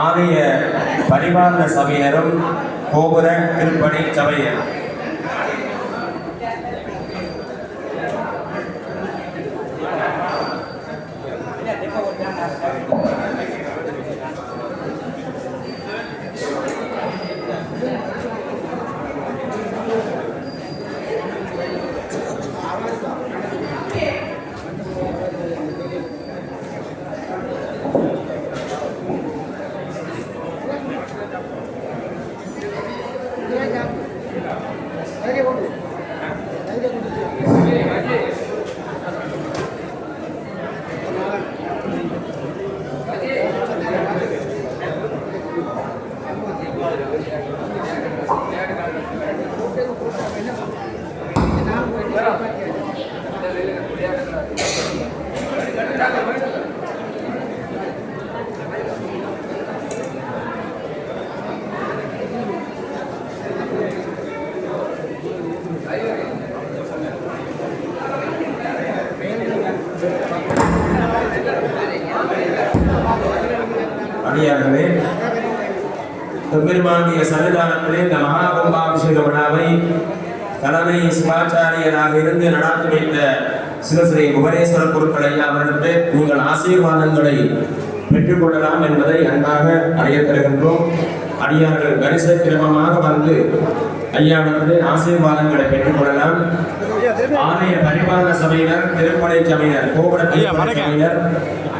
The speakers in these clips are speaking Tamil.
ஆலய பரிபாலன சபையினரும் கோபுர திருப்பணி சபையினர். அடியார்களே, பெருமானுடைய சன்னிதானத்திலே இந்த மகா கும்பாபிஷேக விழாவை தலைமை சிவாச்சாரியராக இருந்து நடாத்தி வைத்த சிவஸ்ரீ புவனேஸ்வர குருக்கள் ஐயா அவர்களுக்கு நீங்கள் ஆசீர்வாதங்களை பெற்றுக்கொள்ளலாம் என்பதை அன்பாக அறிய தருகின்றோம். அடியார்கள் வரிசை கிரமமாக வந்து ஐயாவிடத்திலே ஆசீர்வாதங்களை பெற்றுக்கொள்ளலாம். ஆலய பரிபாலன சபையினர், திருப்பணி சபையினர், கோபுர சபையினர்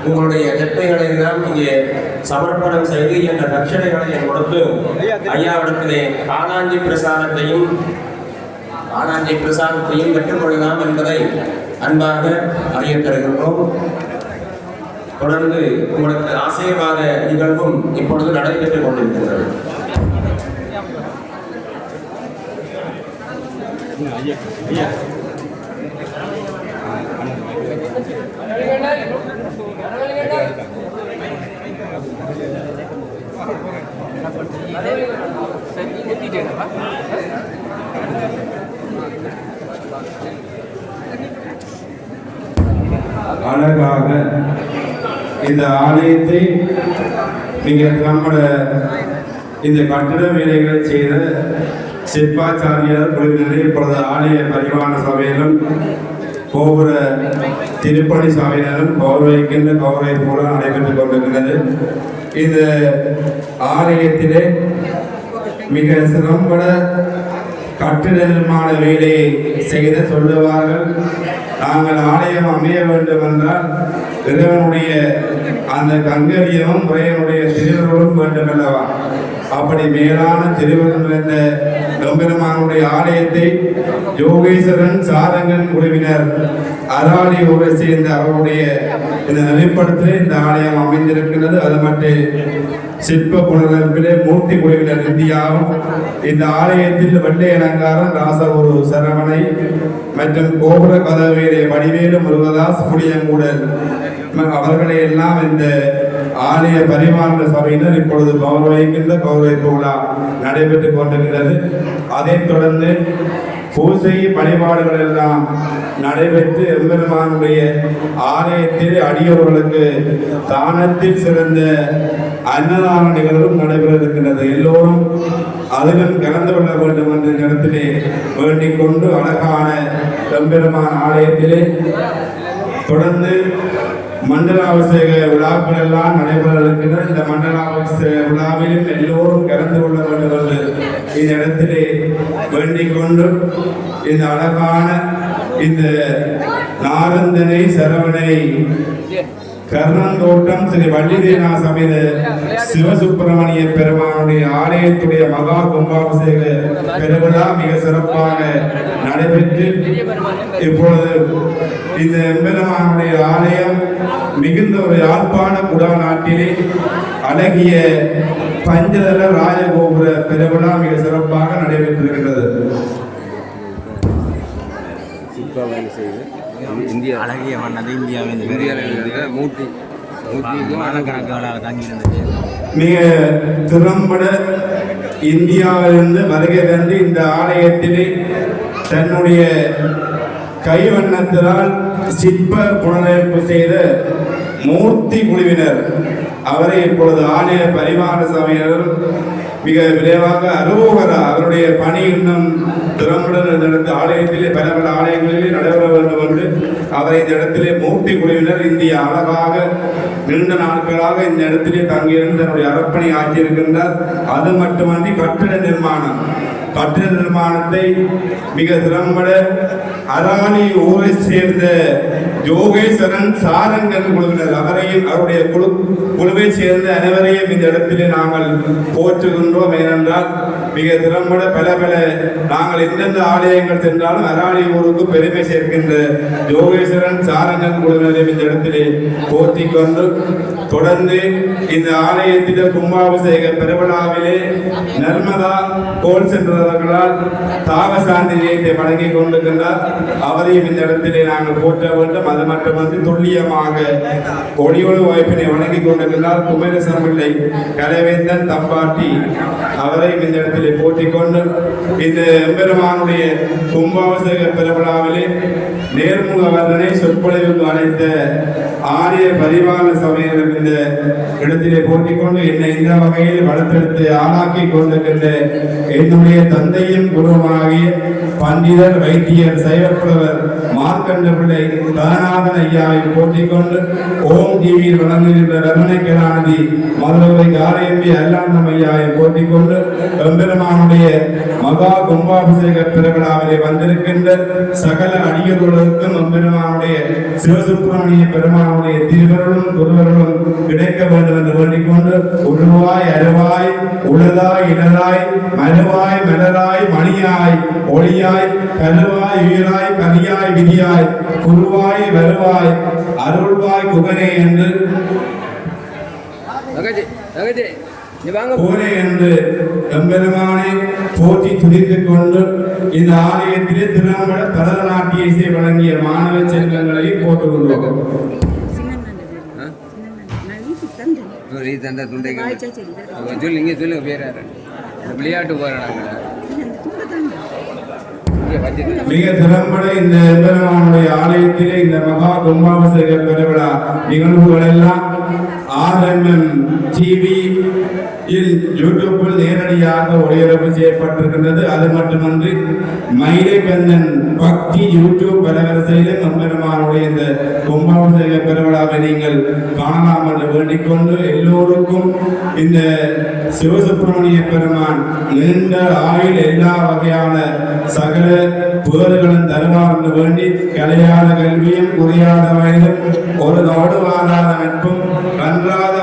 உங்களுடைய தெற்கைகளை எல்லாம் இங்கே சமர்ப்பணம் செய்து என்ற தட்சணைகளை கொடுத்து ஐயாவிடத்திலே காளாஞ்சி பிரசாதத்தையும் பெற்றுக்கொள்ளலாம் என்பதை அன்பாக அறிய தருகின்றோம். தொடர்ந்து உங்களுக்கு ஆசீர்வாத நிகழ்வும் இப்பொழுது நடைபெற்றுக் கொண்டிருக்கின்றது. அழகாக இந்த ஆலயத்தை நீங்கள் நம்முடைய இந்த கட்டிட வேலைகளை செய்த சிற்பாச்சாரியார் குழுவினரை இப்பொழுது ஆலய பரிபாலன சபையிலும் கோபுர திருப்பணி சபையினரும் கௌரவிக்கின்ற கௌரவிப்போடு நடைபெற்றுக் கொண்டிருக்கிறது. இந்த ஆலயத்திலே மிக சிறம்பட கட்டிட நிர்மாண வேலையை செய்த சொல்லுவார்கள். நாங்கள் ஆலயம் அமைய வேண்டும் என்றால் இறைவனுடைய அந்த கங்கரியமும் இறைவனுடைய திருவருளும் வேண்டும் அல்லவா? அப்படி மேலான திருவருள் நிறைந்த எம்பெருமானுடைய ஆலயத்தை யோகேஸ்வரன் சாரங்கன் குழுவினர் அராலி ஊரை சேர்ந்த அவருடைய இந்த நிலைப்படுத்தலே இந்த ஆலயம் அமைந்திருக்கிறது. அது மட்டும் சிற்ப புனரமைப்பிலே மூர்த்தி குழுவினர் இந்தியாவும் இந்த ஆலயத்தில் வெள்ளை அலங்காரம் ராசகுரு சரவணை மற்றும் கோபுர கதவேலே வடிவேலு முருகதாஸ் புளியங்கூடல் அவர்களை எல்லாம் இந்த ஆலய பரிமாற்ற சபையினர் இப்பொழுது கௌரவிக்கின்ற கௌரவிப்பு விழா நடைபெற்றுக் கொண்டிருக்கிறது. அதைத் தொடர்ந்து பூசை வழிபாடுகள் எல்லாம் நடைபெற்று எம்பெருமானுடைய ஆலயத்தில் அடியோர்களுக்கு தானத்தில் சிறந்த அன்னதான நிகழ்வும் நடைபெற இருக்கின்றது. எல்லோரும் அதிலும் கலந்து கொள்ள வேண்டும் என்ற நேரத்திலே வேண்டிக் கொண்டு அழகான எம்பெருமான் ஆலயத்திலே தொடர்ந்து மண்டலாபிஷேக விழாக்கள் எல்லாம் நடைபெற இருக்கின்ற இந்த மண்டலாபிஷேக விழாவிலும் எல்லோரும் கலந்து கொள்ள வேண்டும் என்று இந்த இடத்திலே வேண்டிக் கொண்டு இந்த அழகான இந்த நாரந்தனை சரவணை கர்ணந்தோட்டம் ஸ்ரீ வள்ளிதேனா சமேத சிவசுப்பிரமணிய பெருமானுடைய ஆலயத்துடைய மகா கும்பாபிஷேக பெருவிழா மிக சிறப்பாக நடைபெற்று இப்பொழுது இந்த எம்பெருமானுடைய ஆலயம் மிகுந்த ஒரு யாழ்ப்பாண குடா நாட்டிலே அழகிய பஞ்சதள ராஜகோபுர பெருவிழா மிக சிறப்பாக நடைபெற்றிருக்கிறது. இந்தியா அழகிய மன்னது இந்தியாவில் மூர்த்தி மாநகரங்களாக தங்கியிருந்தது. மிக திறம்பட இந்தியாவிலிருந்து வருகை தந்து இந்த ஆலயத்திலே தன்னுடைய கைவண்ணத்தினால் சிற்ப புனரமைப்பு செய்த மூர்த்தி குழுவினர் அவரை இப்பொழுது ஆலய பரிமாற சபையினர் மிக விரைவாக அருவோகரா அவருடைய பணி இன்னும் திறம்புடன் இந்த இடத்து ஆலயத்திலே பல பல ஆலயங்களிலே நடைபெற வேண்டும் என்று அவரை இந்த இடத்திலே மூர்த்தி குழுவினர் இந்திய அழகாக நீண்ட நாட்களாக இந்த இடத்திலே தங்கியிருந்து தன்னுடைய அர்ப்பணி ஆற்றியிருக்கின்றார். அது மட்டுமன்றி கட்டிட நிர்மாணத்தை மிக திறம்பட அராணி ஊரை சேர்ந்த யோகேஸ்வரன் சாரங்கன் குழுவினர் அவரையும் அவருடைய குழுவை சேர்ந்த அனைவரையும் இந்த இடத்திலே நாங்கள் போற்றுகின்றோம். ஏனென்றால் மிக திறம்பட பல நாங்கள் எந்தெந்த ஆலயங்கள் சென்றாலும் அராணி ஊருக்கு பெருமை சேர்க்கின்ற யோகேஸ்வரன் சாரங்கன் குழுவினரையும் இந்த இடத்திலே போற்றி கொண்டு தொடர்ந்து இந்த ஆலயத்திலே கும்பாபிஷேக பெருவிழாவிலே நர்மதா கோல் சென்றவர்களால் தாகசாந்தி நிலையத்தை வழங்கிக் கொண்டிருக்கின்றார். அவரையும் இந்த இடத்திலே நாங்கள் போற்ற வேண்டும். அது மட்டுமன்றி துல்லியமாக ஒளியொளி வாய்ப்பினை வழங்கிக் கொண்டிருக்கின்றார் குமரேசன் பிள்ளை கலைவேந்தன் தம்பாட்டி. அவரையும் இந்த இடத்திலே போற்றிக் கொண்டு இந்த எம்பெருமானுடைய கும்பாபிஷேக பெருவிழாவிலே நேர்முக வர்ணனை சொற்பொழிவுக்கு அழைத்த ஆலய பரிபாலன சபையினர் இந்த இடத்திலே போட்டிக் கொண்டு என்னை இந்த வகையில் வளர்த்தெடுத்து ஆளாக்கி கொண்டிருக்கின்ற என்னுடைய தந்தையும் குருவாகிய பண்டிதர் வைத்தியர் சைவப்புலவர் மார்க்கண்ட பிள்ளை கதநாதன் ஐயாவை போட்டிக் கொண்டு ஓம் டிவியில் வழங்குகின்ற ரமணை கலாநிதி மதுரை காரையம்பி அல்லாண்டம் ஐயாவை போட்டிக் கொண்டு எம்பெருமானுடைய மகா கும்பாபிஷேக பெருவிழாவிலே வந்திருக்கின்ற சகல அடியர்களுக்கும் எம்பெருமானுடைய சிவசுப்பிரமணிய பெருமானுடைய திருவருளும் குருவருளும் கிடைக்க வேண்டும் என்று வேண்டிக் கொண்டு உருவாய் அருவாய் உளதாய் இடராய் மறுவாய் மலராய் மணியாய் ஒளியாய் கருவாய் உயிராய் கலியாய் விதியாய் குருவாய் வருவாய் அருள்வாய் குகனே என்று போனே என்று எம்பெருமானை போற்றி துதித்துக் கொண்டு இந்த ஆலயத்திலே திறம்பட பரதநாட்டிய இசை வழங்கிய மாணவ செல்வங்களை போட்டுக்கொண்டோம். விளையாட்டு போறாங்க மிக திறம்பட இந்த எம்பெருமானுடைய ஆலயத்திலே இந்த மகா கும்பாபிஷேக பெருவிழா நிகழ்வுகள் எல்லாம் RMM TV யூடியூப்பில் நேரடியாக ஒளிபரப்பு செய்யப்பட்டிருக்கின்றது. அது மட்டுமன்றி மயிலைக்கண்ணன் பக்தி யூடியூப் வலைவரிசையிலும் எம்பெருமானுடைய இந்த கும்பாபிஷேக பெருவிழாவை நீங்கள் காணலாம் என்று வேண்டிக் கொண்டு எல்லோருக்கும் இந்த சிவசுப்பிரமணிய பெருமான் நீண்ட ஆயுள் எல்லா வகையான சகல புகழ்களும் தருவார் என்று வேண்டி கலையாத கல்வியும் குறையாத வயதும் ஒரு நாடு வாழாத நட்பும் கன்றாத